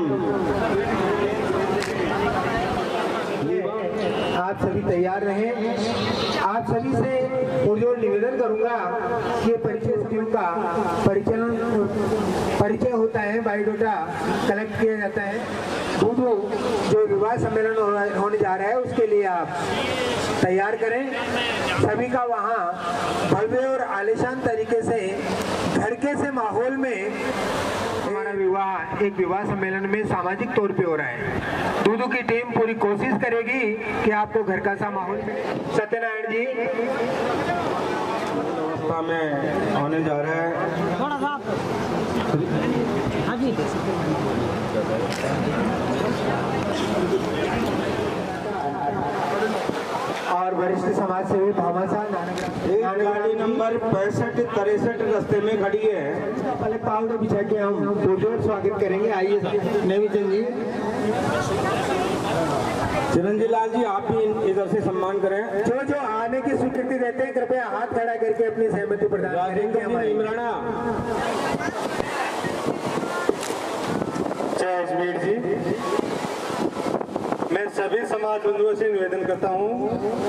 आप सभी तैयार रहें। आप सभी से पुरजोर निवेदन करूंगा कि परिचय समितियों का परिचय होता है, बायोडाटा कलेक्ट किया जाता है। दूसरों जो विवाह सम्मेलन होने जा रहा है उसके लिए आप तैयार करें। सभी का वहाँ भव्य और आलीशान तरीके से घर के से माहौल में हमारा विवाह एक विवाह सम्मेलन में सामाजिक तौर पे हो रहा है। दूधू की टीम पूरी कोशिश करेगी कि आपको घर का सा माहौल। सत्यनारायण जी अवस्था में होने जा रहा है। थोड़ा सा हाँ जी। और वरिष्ठ समाज सेवी भामाशाह एक गाड़ी नंबर 65-63 रास्ते में खड़ी है। पहले पावड़े बिछा के हम पुरजोर स्वागत करेंगे। आइए नेमीचंद जी। चिरंजीव लाल जी आप भी इधर से सम्मान करें। जो आने की स्वीकृति देते हैं कृपया हाथ खड़ा करके अपनी सहमति प्रदान करेंगे। हमारे इमराना जय अजमेर जी। मैं सभी समाज बंधुओं से निवेदन करता हूं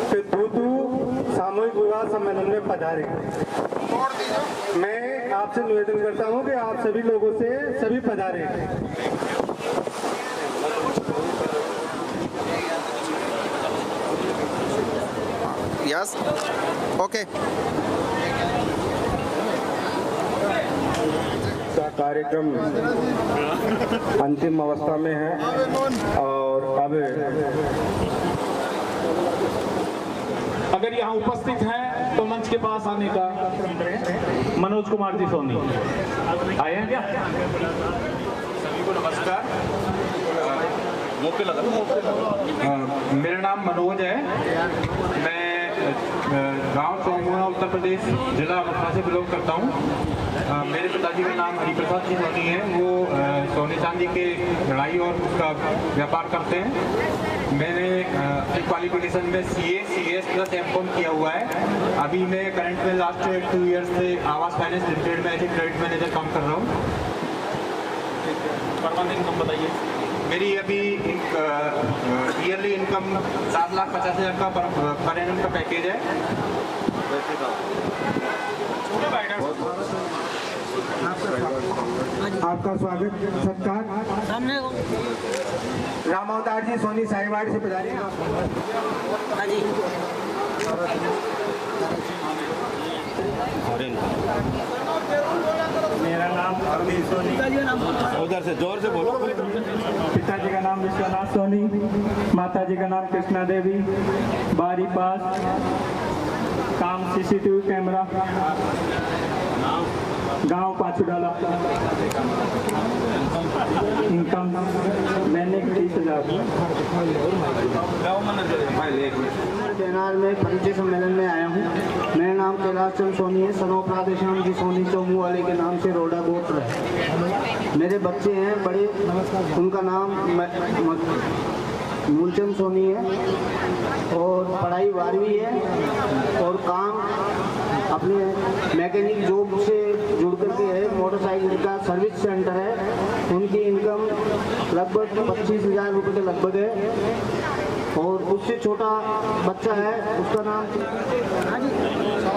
कि दूधू सामूहिक विवाह सम्मेलन में पधारे। मैं आपसे निवेदन करता हूं कि आप सभी लोगों से सभी पधारे। Yes okay. कार्यक्रम अंतिम अवस्था में है और अब अगर यहाँ उपस्थित हैं तो मंच के पास आने का। मनोज कुमार जी सोनी आए हैं क्या? सभी को नमस्कार। मेरा नाम मनोज है। मैं गांव चौमुआ उत्तर प्रदेश जिला मथुरा से बिलोंग करता हूं। मेरे पिताजी का नाम हरिप्रसाद जी सोनी है। वो सोने चांदी के लड़ाई और उसका व्यापार करते हैं। मैंने क्वालिफिकेशन में CA CS प्लस M.Com किया हुआ है। अभी मैं करंट में लास्ट 2 ईयर्स से आवास फाइनेंस लिमिटेड में एज ए क्रेडिट मैनेजर काम कर रहा हूँ। पर मंथ इनकम बताइए। मेरी अभी ईयरली इनकम 7,50,000 का पर एनम का पैकेज है। आपका स्वागत सत्कार। सामने राम अवतार जी सोनी साहिवाड़ से पधारे। हाँ जी। मेरा नाम अरविंद सोनी। उधर से जोर से बोलो। पिताजी का नाम विश्वनाथ सोनी, माताजी का नाम कृष्णा देवी। बारी पास, काम CCTV कैमरा, गांव पाछुडाला। इनकम मैंने 30,000। चैनल में परिचय सम्मेलन में आया हूँ। मेरा नाम कैलाश चंद सोनी है। सनोप राधेश्याम जी सोनी चौमू वाले के नाम से रोडा गोत्र है। मेरे बच्चे हैं बड़े, उनका नाम मूलचंद सोनी है और पढ़ाई 12वीं है और काम अपने मैकेनिक जॉब से जुड़ करके है। मोटरसाइकिल का सर्विस सेंटर है। उनकी इनकम लगभग 25,000 रुपये के लगभग है। और उससे छोटा बच्चा है, उसका नाम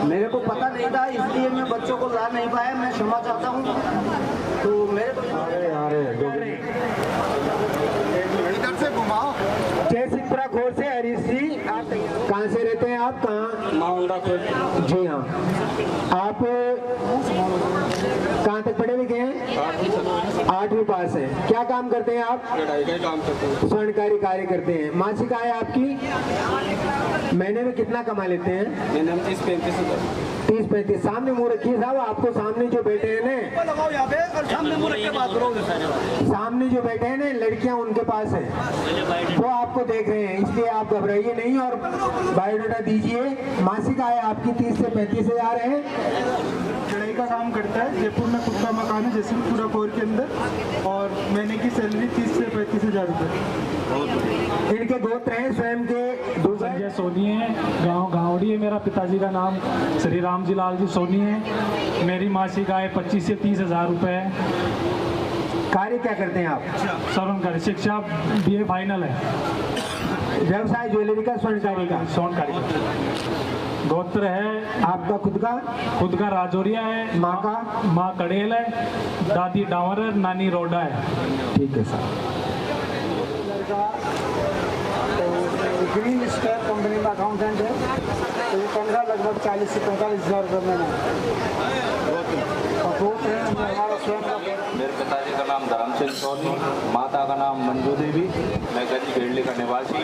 मेरे को पता नहीं था, इसलिए मैं बच्चों को ला नहीं पाया। मैं क्षमा चाहता हूँ। तो मेरे को इधर से घुमाओ। जय सिंहपुरा खोर से हरीश जी। आप कहाँ से रहते हैं? आप कहाँ? माउंटा खोर। जी हाँ। आप कहाँ तक पढ़े लिखे हैं? 8वीं पास है। क्या काम करते हैं आप? काम करते हैं। स्वर्णकारी कार्य करते हैं। मासिक आय आपकी महीने में कितना कमा लेते हैं? महीने में 30-35,000। 30-35। सामने मुँह रखिए साहब। आपको सामने जो बैठे हैं ना, सामने जो बैठे हैं ना लड़कियां, उनके पास है, वो आपको देख रहे हैं, इसलिए आप घबराइए नहीं और बायोडाटा दीजिए। मासिक आय आपकी 30 से 35,000 है। कढ़ाई का काम करता है। जयपुर में खुद का मकान है जयसिंहपुरा कोर के अंदर और महीने की सैलरी 30 से 35,000 रुपये। इनके गोत्र हैं स्वयं के। संजय सोनी है, गांव गावड़ी है मेरा। पिताजी का नाम श्री राम जी लाल जी सोनी है। मेरी मासिक आय 25 से 30 हज़ार रुपये है। कार्य क्या करते हैं आप? स्वर्णकारी, शिक्षा BA फाइनल है। व्यवसाय ज्वेलरी का, स्वर्णकारी का? स्वर्णकारी का। गोत्र है आपका खुद का राजौरिया है। माँ का? माँ कड़ेल है, दादी डावर है, नानी रोडा है। ठीक है सर। ग्रीन स्टार कंपनी का अकाउंटेंट है। तो ये तनख्वाह लगभग 40 से 45 हज़ार रुपये महीना है। हमारा स्वयं का। मेरे पिताजी का नाम धर्म सिंह सोनी, माता का नाम मंजू देवी। मैं गंज घेड़ली का निवासी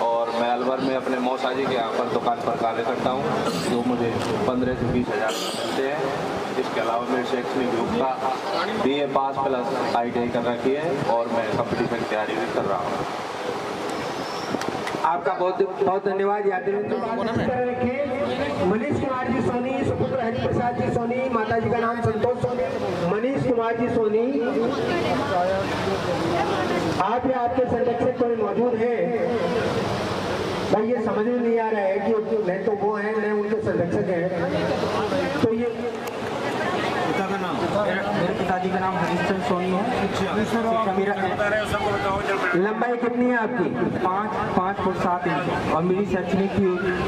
और मैं अलवर में अपने मौसाजी के यहाँ पर दुकान पर कार्य करता हूँ, जो मुझे 15 से 20 हज़ार मिलते हैं। इसके अलावा मेरे शैक्षणिक योग्यता BA पास प्लस ITI कर रखी है और मैं कंपटीशन की तैयारी भी कर रहा हूँ। आपका बहुत बहुत धन्यवाद। मनीष कुमार जी सोनी, सुपुत्र हरिप्रसाद जी सोनी, माता जी का नाम संतोष सोनी। मनीष कुमार जी सोनी, आप या आपके संरक्षक कोई मौजूद हैं? भाई ये समझ में नहीं आ रहा है कि मैं तो वो हैं, मैं उनके संरक्षक हैं। तो ये मेरे पिताजी का नाम हरीशचंद्र सोनी है। मेरा लंबाई कितनी है आपकी? 5 फुट 7 इंच और मेरी शैक्षणिक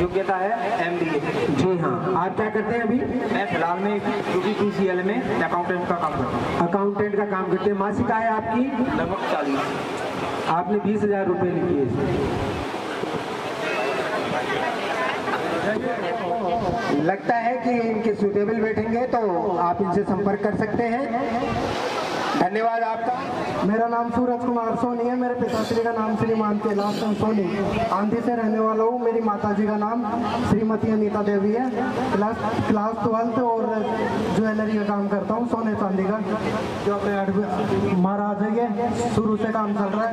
योग्यता है MBA। जी हाँ। आप क्या करते हैं अभी? मैं फिलहाल में UPPCL में अकाउंटेंट का काम करता हूँ। अकाउंटेंट का काम करते हैं। मासिक आय आपकी? लगभग 40। आपने 20 हज़ार रुपये लिखी है। लगता है कि इनके सूटेबल बैठेंगे तो आप इनसे संपर्क कर सकते हैं। धन्यवाद आपका। मेरा नाम सूरज कुमार सोनी है। मेरे पिताश्री का नाम श्रीमान कैलाश चंद सोनी, आंधी से रहने वाला हूँ। मेरी माताजी का नाम श्रीमती अनीता देवी है। क्लास 12 और ज्वेलरी का काम करता हूँ, सोने चांदी का, जो अपने महाराज है। ये शुरू से काम चल रहा है।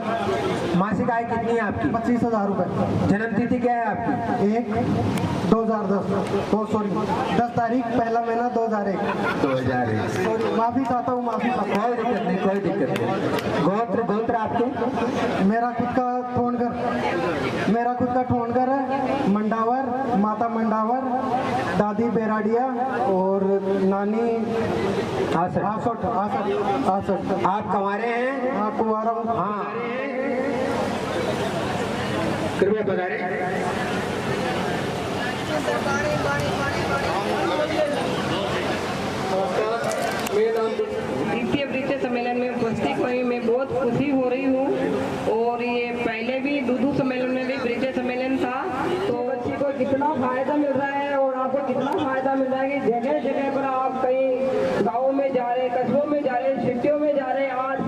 मासिक आय कितनी है आपकी? 25 हज़ार रुपये। जन्म तिथि क्या है आपकी? 10 तारीख पहला महीना 2001। माफी चाहता हूँ, माफी चाहता हूँ। कोई दिक्कत नहीं। गोत्र आपके? मेरा खुद का ठोनगर है, मंडावर, माता मंडावर, दादी बेराडिया और नानी आसठ। आप कंवारे हैं? हाँ, कुंवारा हूँ। हाँ, कृपया बताएं। द्वितीय वृत्तीय सम्मेलन में उपस्थित हुई मैं बहुत खुशी हो रही हूँ। और ये पहले भी दूधू सम्मेलन में भी वृत्तीय सम्मेलन था, तो बच्ची को कितना फायदा मिल रहा है और आपको कितना फायदा मिल रहा है कि जगह जगह पर आप कहीं गाँव में जा रहे, कस्बों में जा रहे, सिटियों में जा रहे। आज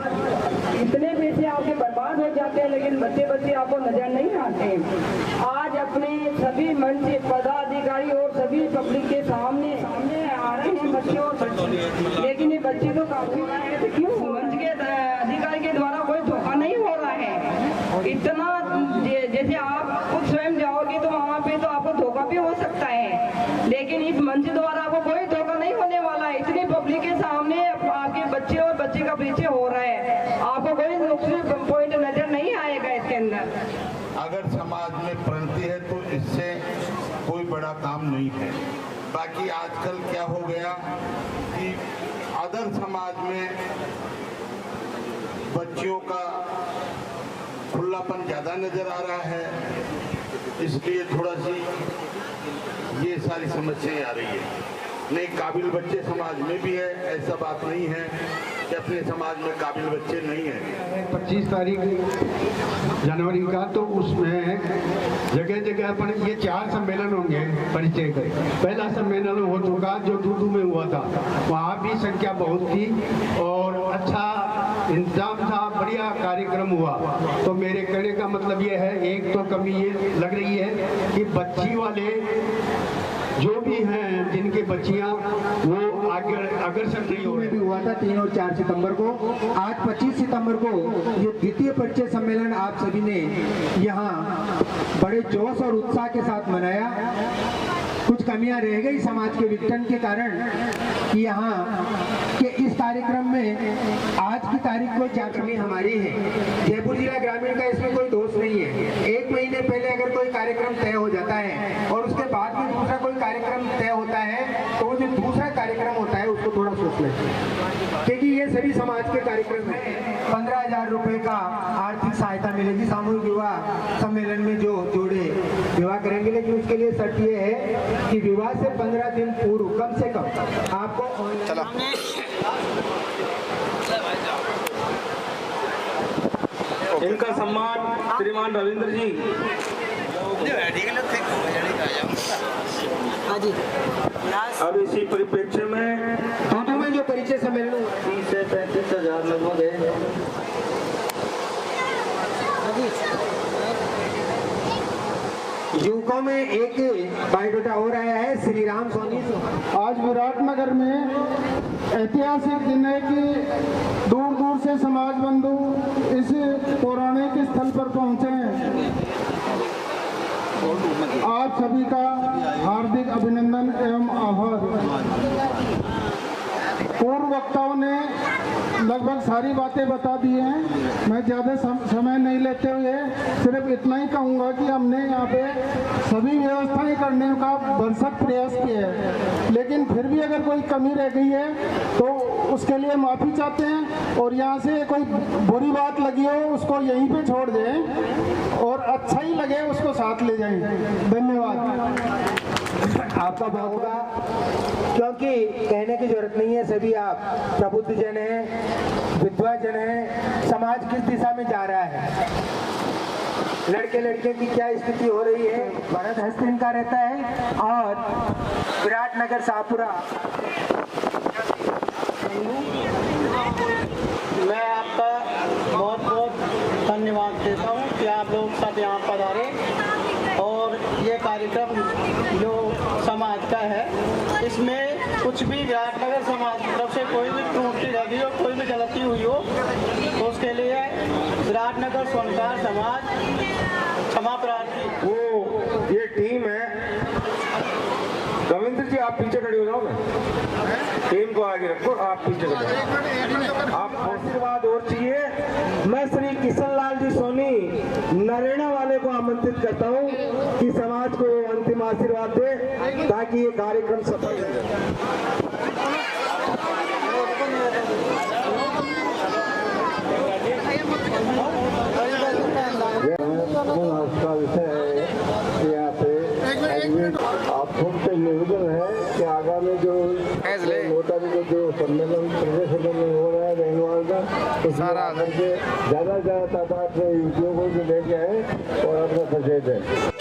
इतने पैसे आपके बर्बाद हो जाते हैं, लेकिन बच्चे आपको नजर नहीं आते। आज अपने सभी मंच पदाधिकारी और सभी पब्लिक के सामने आ रहे हैं बच्चे और लेकिन ये बच्चे तो काफी है, तो क्यों मंच के अधिकारी के द्वारा कोई धोखा नहीं हो रहा है। इतना जैसे आप खुद स्वयं जाओगे तो वहाँ पे तो आपको धोखा भी हो सकता है, लेकिन इस मंच द्वारा आपको कोई धोखा नहीं होने वाला है। इतनी पब्लिक के सामने आपके बच्चे और बच्चे का पीछे हो रहा है, आपको कोई नुकसान पॉइंट नजर नहीं आएगा इसके अंदर। अगर समाज में प्रणति है तो इससे कोई बड़ा काम नहीं है। बाकी आजकल क्या हो गया कि अदर समाज में बच्चियों का खुलापन ज़्यादा नज़र आ रहा है, इसलिए थोड़ा सी ये सारी समस्याएं आ रही है। नहीं, काबिल बच्चे समाज में भी है, ऐसा बात नहीं है कि अपने समाज में काबिल बच्चे नहीं हैं। 25 तारीख जनवरी का, तो उसमें जगह जगह अपन ये 4 सम्मेलन होंगे परिचय के। पहला सम्मेलन हो चुका जो दूदू में हुआ था, वहाँ भी संख्या बहुत थी और अच्छा इंतजाम था, बढ़िया कार्यक्रम हुआ। तो मेरे कहने का मतलब ये है, एक तो कमी ये लग रही है कि बच्ची वाले जो भी हैं, जिनके बच्चियां वो आगे अग्रसर नहीं हो रही। भी हुआ था 3 और 4 सितंबर को। आज 25 सितंबर को ये द्वितीय परिचय सम्मेलन आप सभी ने यहाँ बड़े जोश और उत्साह के साथ मनाया। कुछ कुछ कमियां रह गई समाज के विघटन के कारण कि यहाँ के इस कार्यक्रम में आज की तारीख को क्या कमी हमारी है। जयपुर जिला ग्रामीण का इसमें कोई दोष नहीं है। एक महीने पहले अगर कोई कार्यक्रम तय हो जाता है और उसके बाद में दूसरा कोई कार्यक्रम तय होता है तो वो जो दूसरा कार्यक्रम होता है उसको थोड़ा सोच लें, क्योंकि ये सभी समाज के कार्यक्रम है। 15,000 रुपए का आर्थिक सहायता मिलेगी सामूहिक विवाह सम्मेलन में जो जोड़े विवाह करेंगे, लेकिन उसके लिए शर्त ये है कि विवाह से 15 दिन पूर्व कम से कम आपको इनका सम्मान श्रीमान रविंद्र जी। अब इसी परिप्रेक्ष्य में दोनों में जो परिचय सम्मेलन 30 से 35,000 लगभग है। युवकों में एक बायोडाटा हो रहा है। श्री राम सोनी आज विराटनगर में ऐतिहासिक दिन है कि दूर दूर से समाज बंधु इस पौराणिक स्थल पर पहुंचे हैं। आप सभी का हार्दिक अभिनंदन एवं आभार। पूर्व वक्ताओं ने लगभग सारी बातें बता दी हैं। मैं ज़्यादा समय नहीं लेते हुए सिर्फ इतना ही कहूँगा कि हमने यहाँ पे सभी व्यवस्थाएं करने का भरसक प्रयास किया है, लेकिन फिर भी अगर कोई कमी रह गई है तो उसके लिए माफ़ी चाहते हैं। और यहाँ से कोई बुरी बात लगी हो उसको यहीं पे छोड़ दें और अच्छा ही लगे उसको साथ ले जाएं। धन्यवाद। आपका बहुत होगा, क्योंकि कहने की जरूरत नहीं है। सभी आप प्रबुद्ध जन हैं, विद्वान जन हैं। समाज किस दिशा में जा रहा है, लड़के लड़के की क्या स्थिति हो रही है, भरत हस्त इनका रहता है। और विराटनगर शाहपुरा मैं आपका बहुत बहुत धन्यवाद देता हूँ कि आप लोग सब यहाँ पधारे और ये कार्यक्रम जो समाज का है इसमें कुछ भी विराटनगर समाज की तरफ से कोई भी त्रुटि लगी हो, कोई भी गलती हुई हो तो उसके लिए विराटनगर स्वर्णकार समाज क्षमा प्रार्थी। वो ये टीम है। रविंद्र जी आप पीछे खड़े हो जाओ ना, टीम को आगे रखो, आप पीछे खड़े। आप आशीर्वाद और चाहिए। मैं श्री किशन लाल जी सोनी नरेना वाले को आमंत्रित करता हूँ कि समाज को अंतिम आशीर्वाद दे ताकि ये कार्यक्रम सफल हो जाए। उसका विषय है यहाँ पे आप सबसे निवेदन है कि आगामी जो रोटारी को जो सम्मेलन प्रदेश सम्मेलन हो रहा है रहनवाल का, तो सारा ज़्यादा से ज़्यादा तादाद में युवतियों को भी लेके आए और अपना परिचय दें।